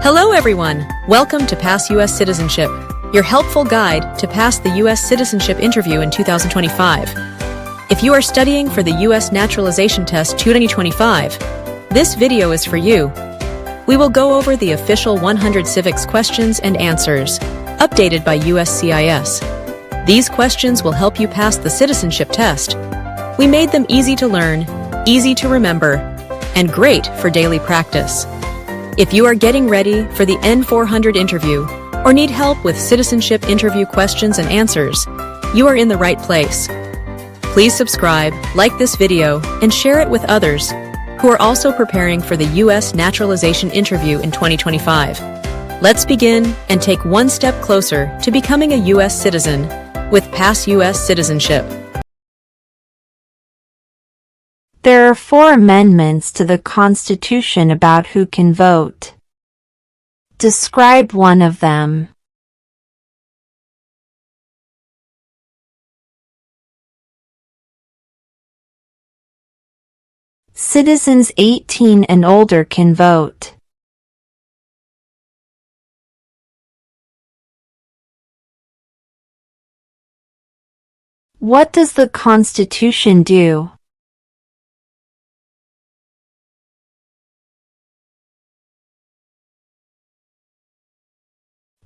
Hello everyone! Welcome to Pass U.S. Citizenship, your helpful guide to pass the U.S. citizenship interview in 2025. If you are studying for the U.S. Naturalization Test 2025, this video is for you. We will go over the official 100 Civics Questions and Answers, updated by USCIS. These questions will help you pass the citizenship test. We made them easy to learn, easy to remember, and great for daily practice. If you are getting ready for the N400 interview or need help with citizenship interview questions and answers, you are in the right place. Please subscribe, like this video, and share it with others who are also preparing for the U.S. naturalization interview in 2025. Let's begin and take one step closer to becoming a U.S. citizen with Pass U.S. Citizenship. There are 4 amendments to the Constitution about who can vote. Describe one of them. Citizens 18 and older can vote. What does the Constitution do?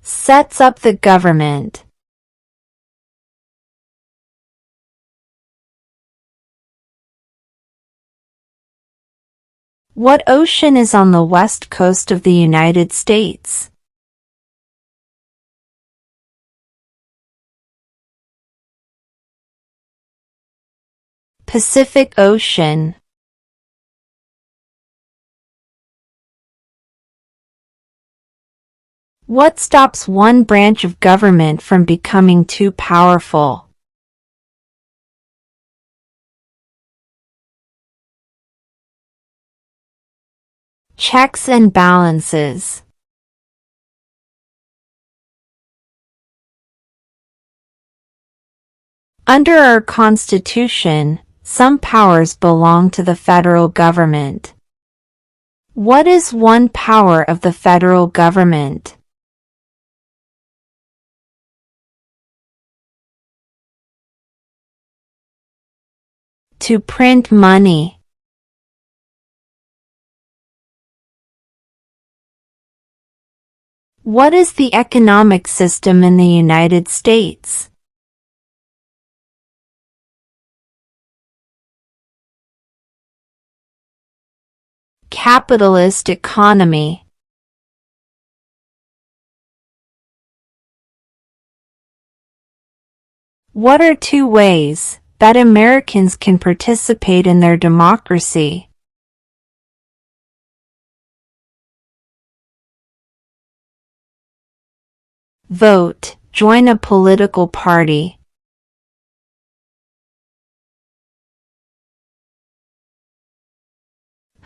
Sets up the government. What ocean is on the west coast of the United States? Pacific Ocean. What stops one branch of government from becoming too powerful? Checks and balances. Under our Constitution, some powers belong to the federal government. What is one power of the federal government? To print money. What is the economic system in the United States? Capitalist economy. What are 2 ways that Americans can participate in their democracy? Vote, join a political party.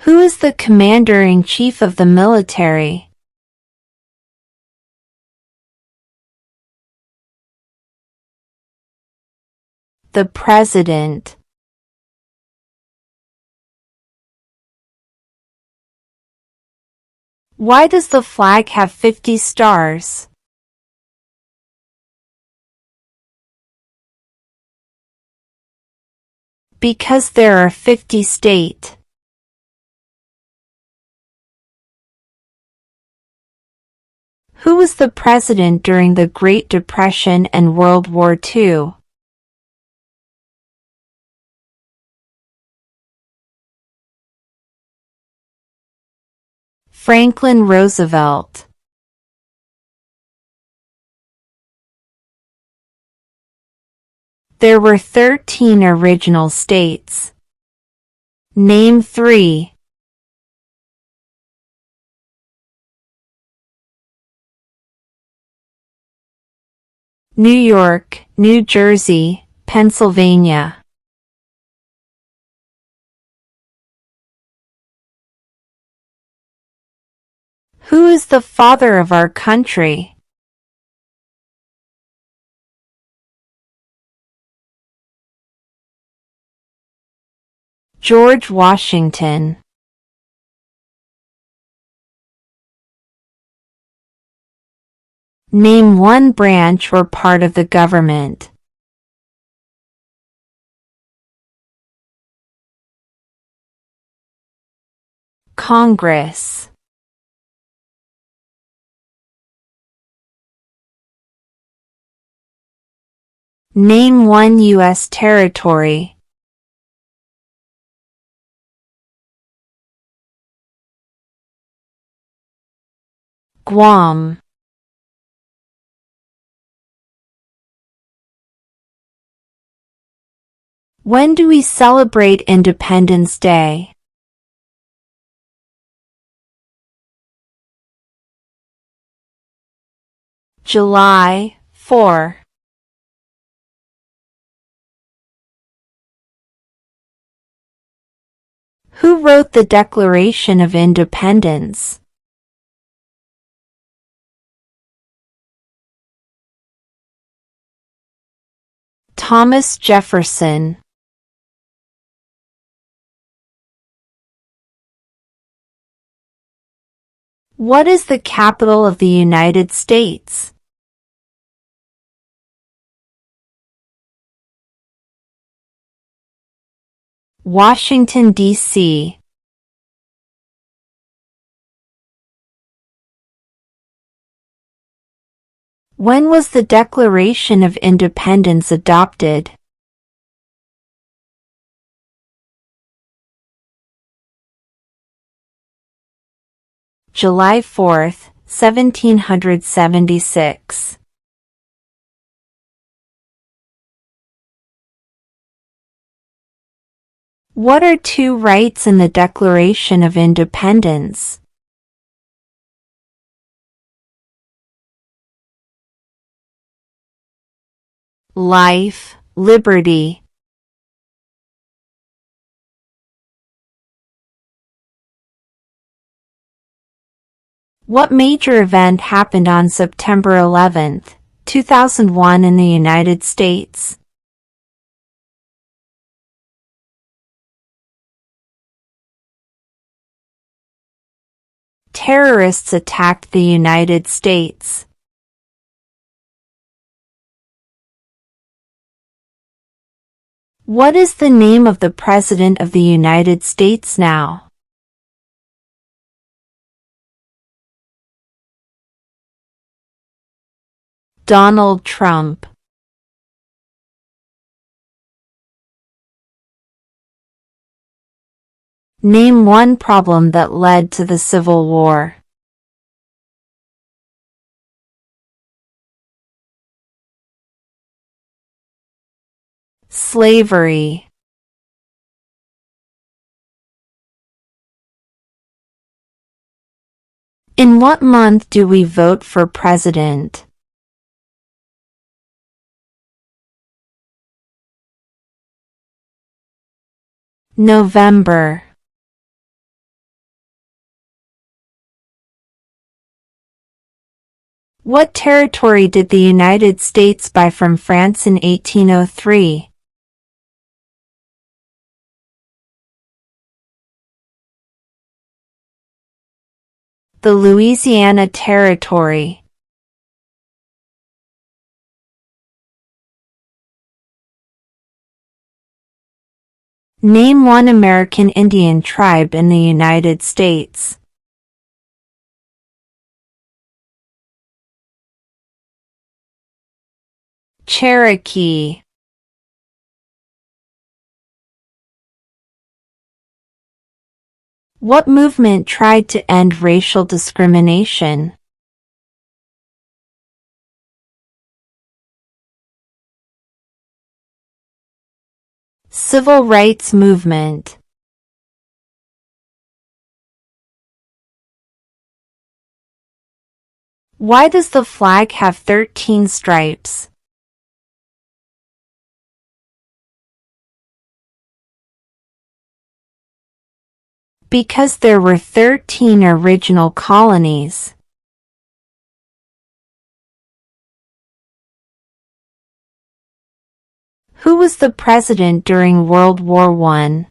Who is the commander-in-chief of the military? The President. Why does the flag have 50 stars? Because there are 50 states. Who was the president during the Great Depression and World War II? Franklin Roosevelt. There were 13 original states. Name 3. New York, New Jersey, Pennsylvania. Who is the father of our country? George Washington. Name one branch or part of the government. Congress. Name one U.S. territory. Guam. When do we celebrate Independence Day? July 4. Who wrote the Declaration of Independence? Thomas Jefferson. What is the capital of the United States? Washington, D.C. When was the Declaration of Independence adopted? July 4, 1776. What are two rights in the Declaration of Independence? Life, liberty. What major event happened on September 11, 2001 in the United States? Terrorists attacked the United States. What is the name of the President of the United States now? Donald Trump. Name one problem that led to the Civil War. Slavery. In what month do we vote for president? November. What territory did the United States buy from France in 1803? The Louisiana Territory. Name one American Indian tribe in the United States. Cherokee. What movement tried to end racial discrimination? Civil rights movement. Why does the flag have 13 stripes? Because there were 13 original colonies. Who was the president during World War I?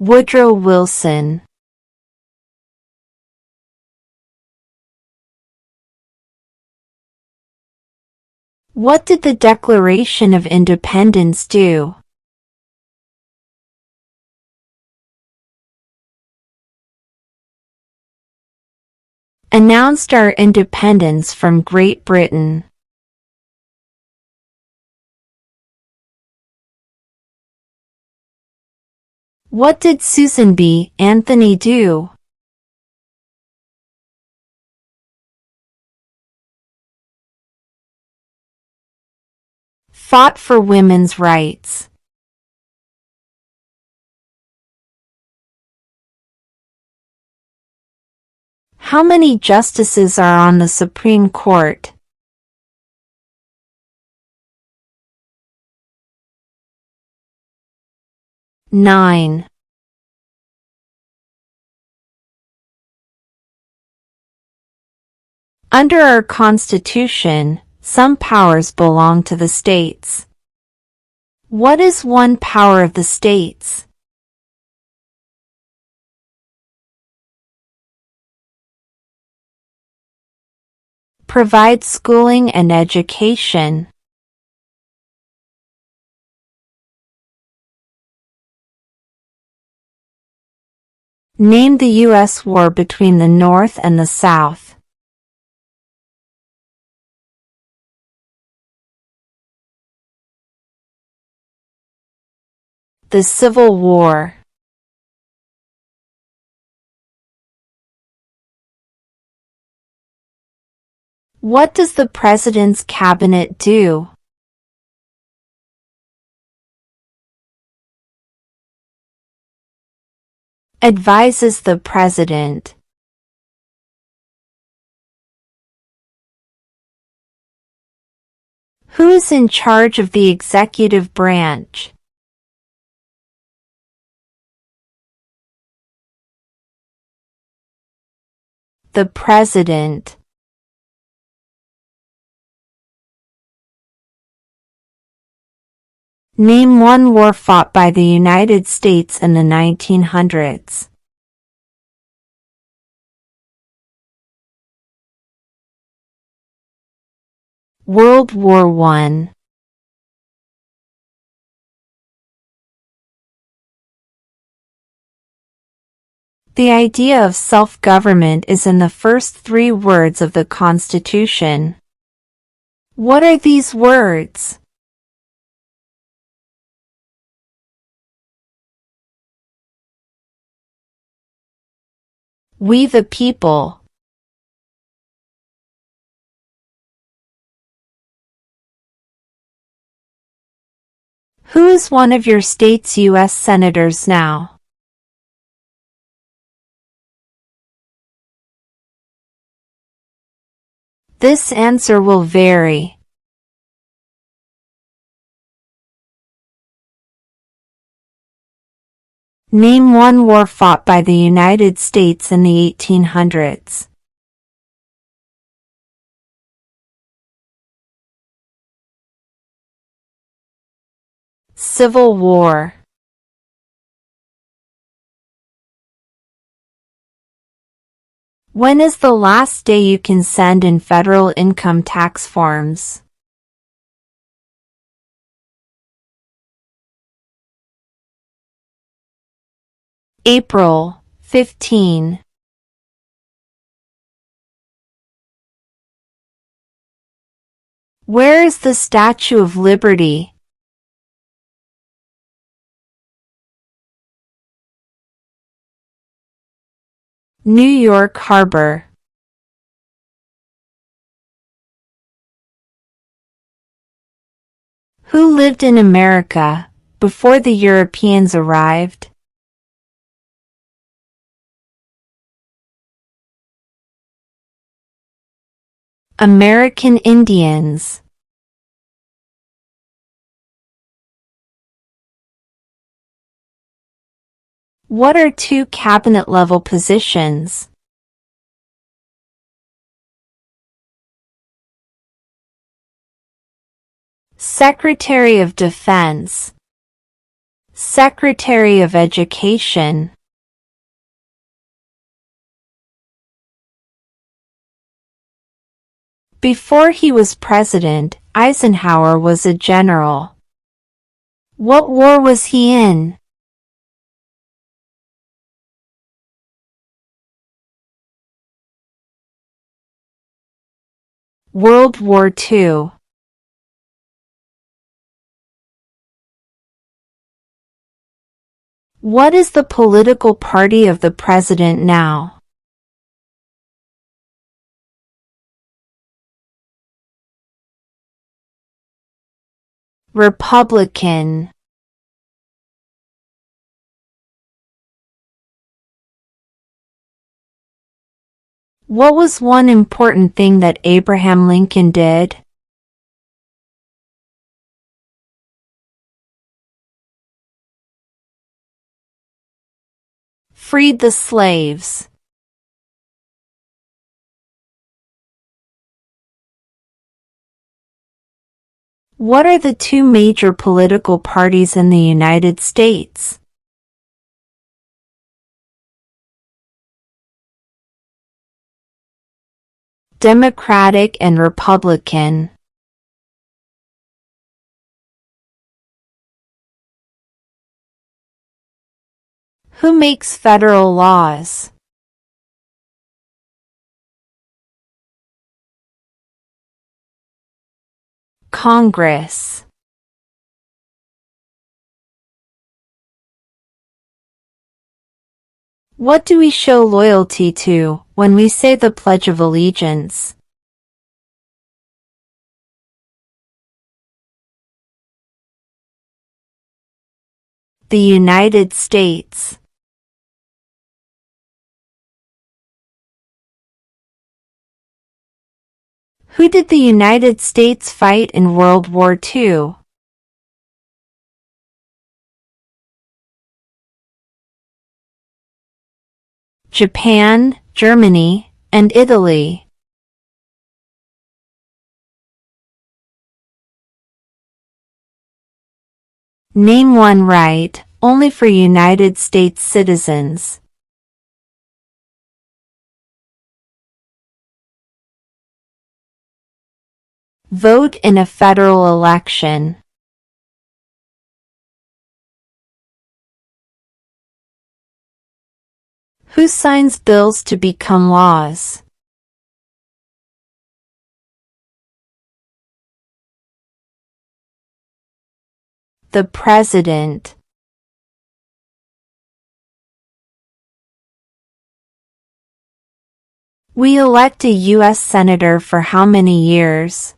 Woodrow Wilson. What did the Declaration of Independence do? Announced our independence from Great Britain. What did Susan B. Anthony do? Fought for women's rights. How many justices are on the Supreme Court? 9. Under our Constitution, some powers belong to the states. What is one power of the states? Provide schooling and education. Name the U.S. war between the North and the South. The Civil War. What does the President's Cabinet do? Advises the President. Who is in charge of the executive branch? The President. Name one war fought by the United States in the 1900s. World War I. The idea of self-government is in the first 3 words of the Constitution. What are these words? We the people. Who is one of your state's U.S. senators now? This answer will vary. Name one war fought by the United States in the 1800s. Civil War. When is the last day you can send in federal income tax forms? – 'April 15. Where is the Statue of Liberty? New York Harbor. Who lived in America before the Europeans arrived? – 'American Indians. What are 2 cabinet-level positions? Secretary of Defense. Secretary of Education. Before he was president, Eisenhower was a general. What war was he in? World War II. What is the political party of the president now? Republican. What was one important thing that Abraham Lincoln did? Freed the slaves. What are the two major political parties in the United States? Democratic and Republican. Who makes federal laws? Congress. What do we show loyalty to when we say the Pledge of Allegiance? The United States. Who did the United States fight in World War II? Japan, Germany, and Italy. Name one right, only for United States citizens. Vote in a federal election. Who signs bills to become laws? The President. We elect a U.S. Senator for how many years?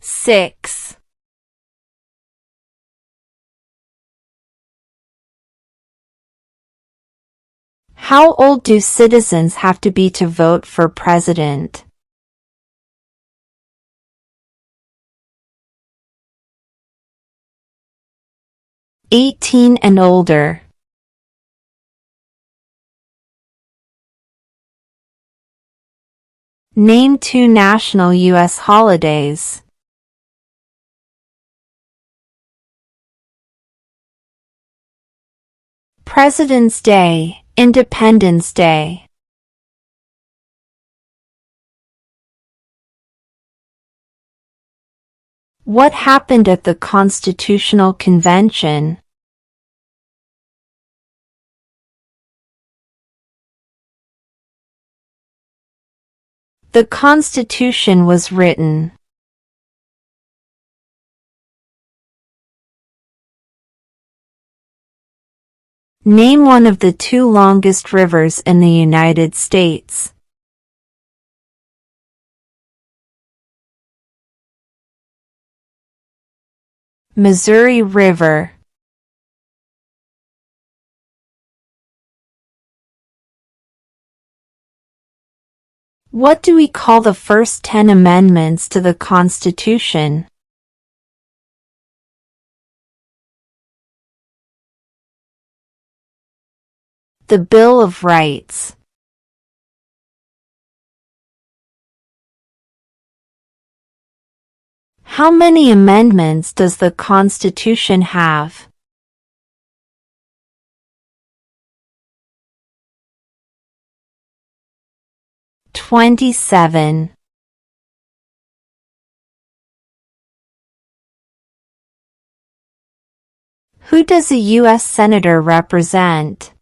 6. How old do citizens have to be to vote for president? 18 and older. Name 2 national U.S. holidays. President's Day, Independence Day. What happened at the Constitutional Convention? The Constitution was written. Name one of the 2 longest rivers in the United States. Missouri River. What do we call the first 10 amendments to the Constitution? The Bill of Rights. How many amendments does the Constitution have? "27. Who does a U.S. Senator represent?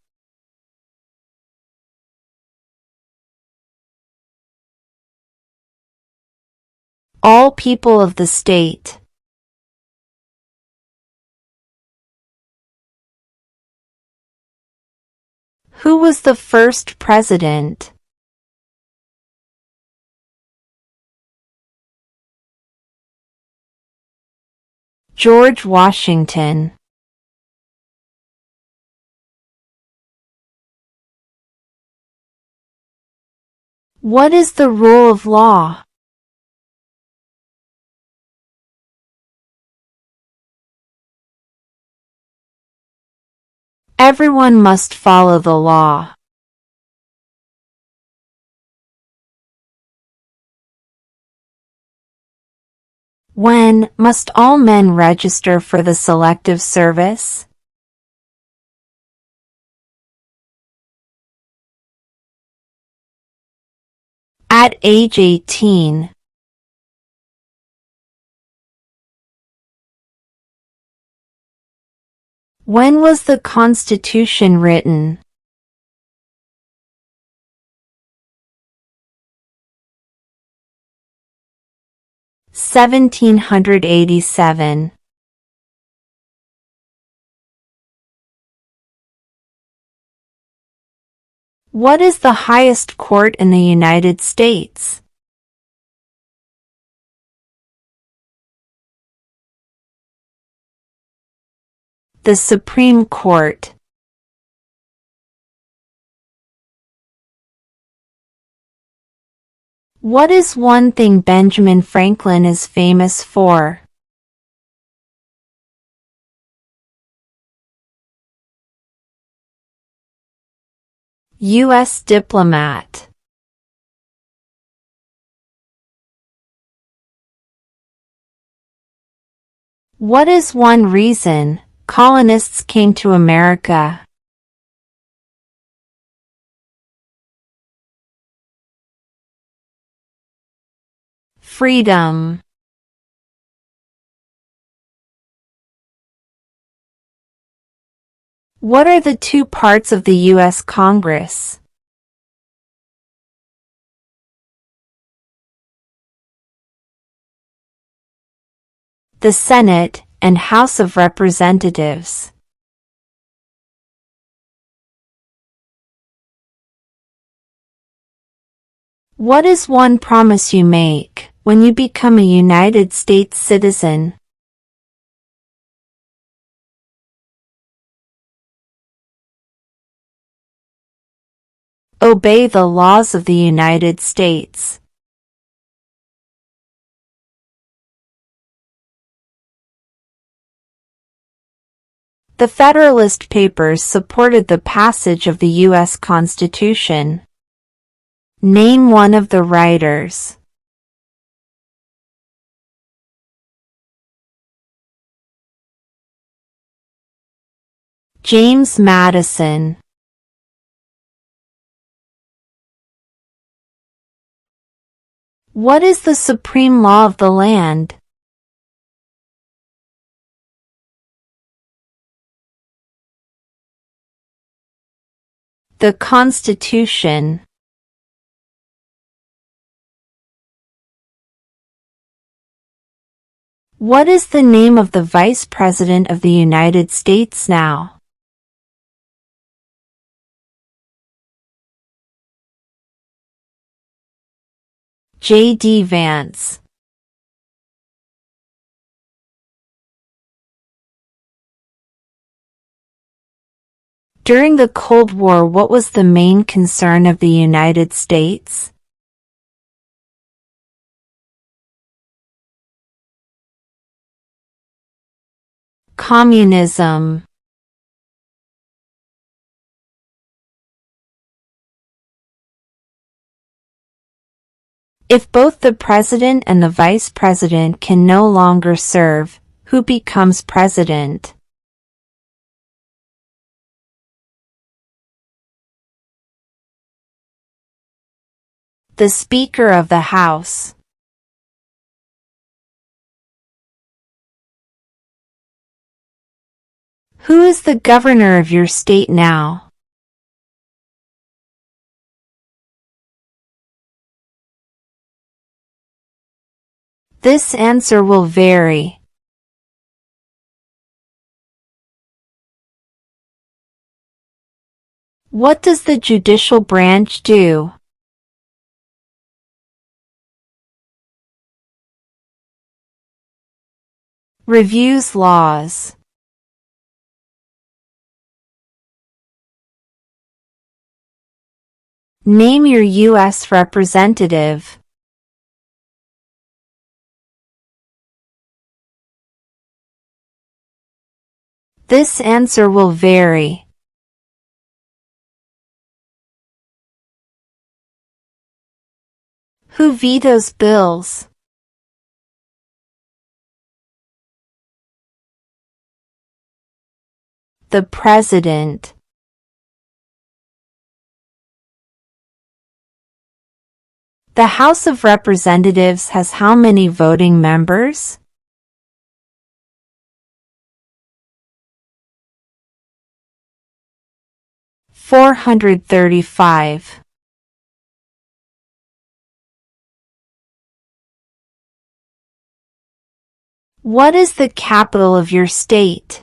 All people of the state. Who was the first president? George Washington. What is the rule of law? Everyone must follow the law. When must all men register for the Selective Service? At age 18. When was the Constitution written? (1787). What is the highest court in the United States? The Supreme Court. What is one thing Benjamin Franklin is famous for? U.S. diplomat. What is one reason colonists came to America? Freedom. What are the two parts of the U.S. Congress? The Senate and House of Representatives. What is one promise you make when you become a United States citizen? Obey the laws of the United States. The Federalist Papers supported the passage of the U.S. Constitution. Name one of the writers. James Madison. What is the supreme law of the land? The Constitution. What is the name of the Vice President of the United States now? J.D. Vance. During the Cold War, what was the main concern of the United States? Communism. If both the president and the vice president can no longer serve, who becomes president? The Speaker of the House. Who is the governor of your state now? This answer will vary. What does the judicial branch do? Reviews laws. Name your U.S. representative. This answer will vary. Who vetoes bills? The President. The House of Representatives has how many voting members? $435. What is the capital of your state?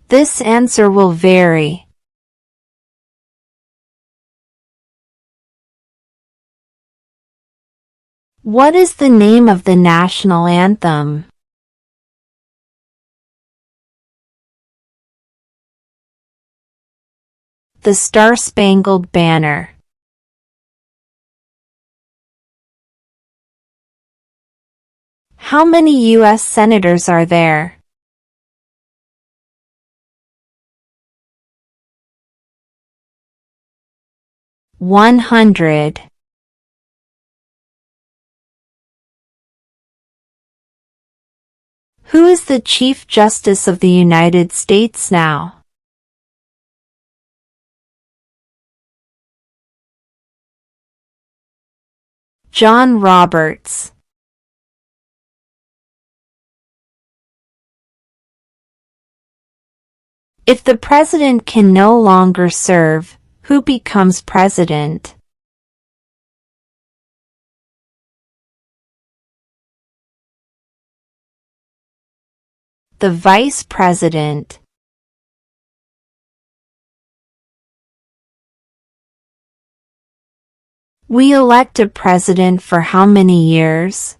This answer will vary. What is the name of the national anthem? The Star-Spangled Banner. How many U.S. senators are there? 100. Who is the Chief Justice of the United States now? John Roberts. If the president can no longer serve, who becomes president? The vice president. We elect a president for how many years?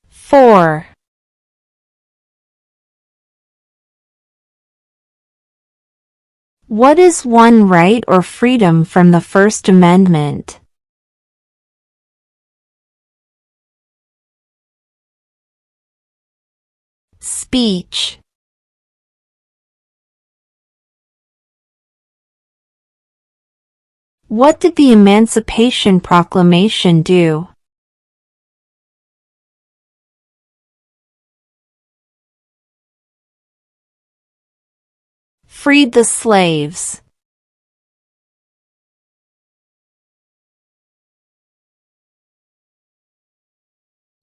4. What is one right or freedom from the First Amendment? Speech. What did the Emancipation Proclamation do? Freed the slaves.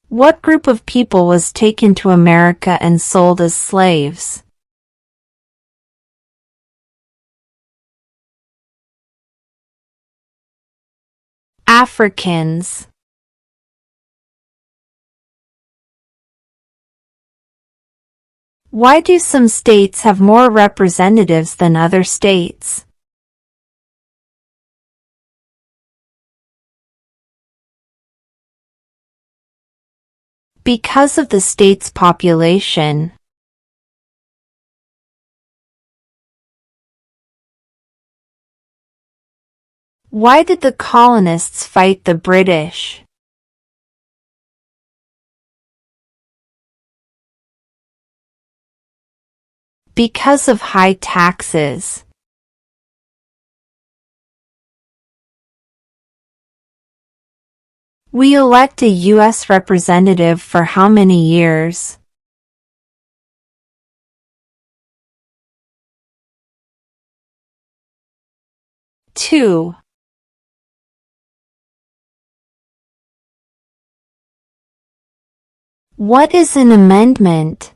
What group of people was taken to America and sold as slaves? Africans. Why do some states have more representatives than other states? Because of the state's population. Why did the colonists fight the British? Because of high taxes. We elect a U.S. representative for how many years? 2. What is an amendment?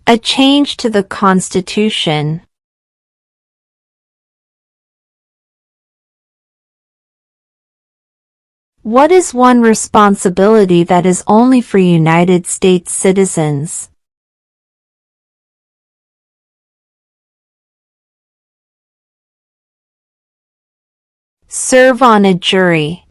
A change to the Constitution. What is one responsibility that is only for United States citizens? Serve on a jury.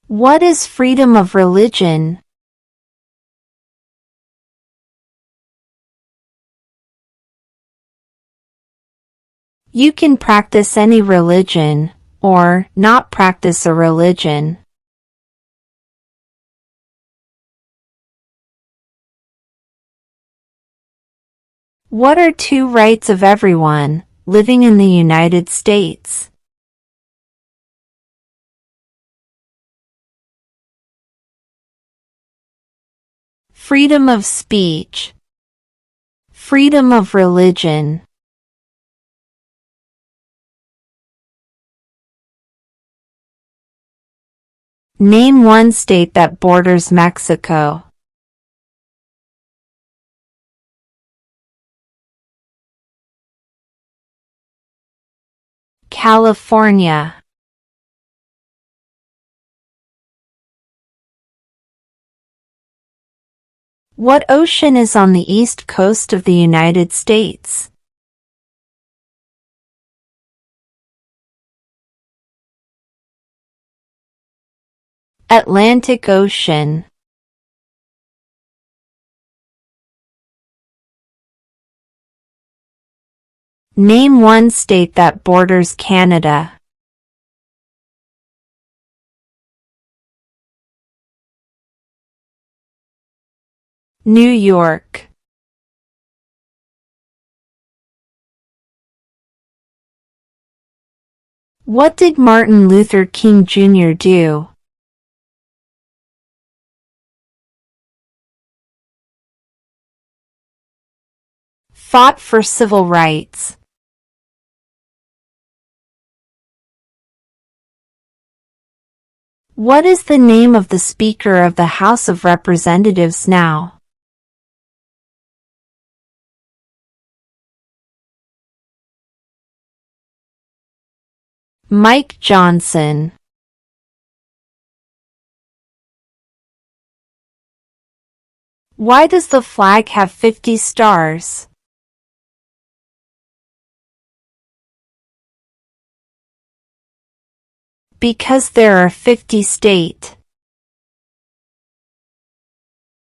What is freedom of religion? You can practice any religion, or not practice a religion. What are two rights of everyone living in the United States? Freedom of speech. Freedom of religion. Name one state that borders Mexico. California. What ocean is on the east coast of the United States? Atlantic Ocean. Name one state that borders Canada. New York. What did Martin Luther King Jr. do? Fought for civil rights. What is the name of the Speaker of the House of Representatives now? Mike Johnson. Why does the flag have 50 stars? Because there are 50 states.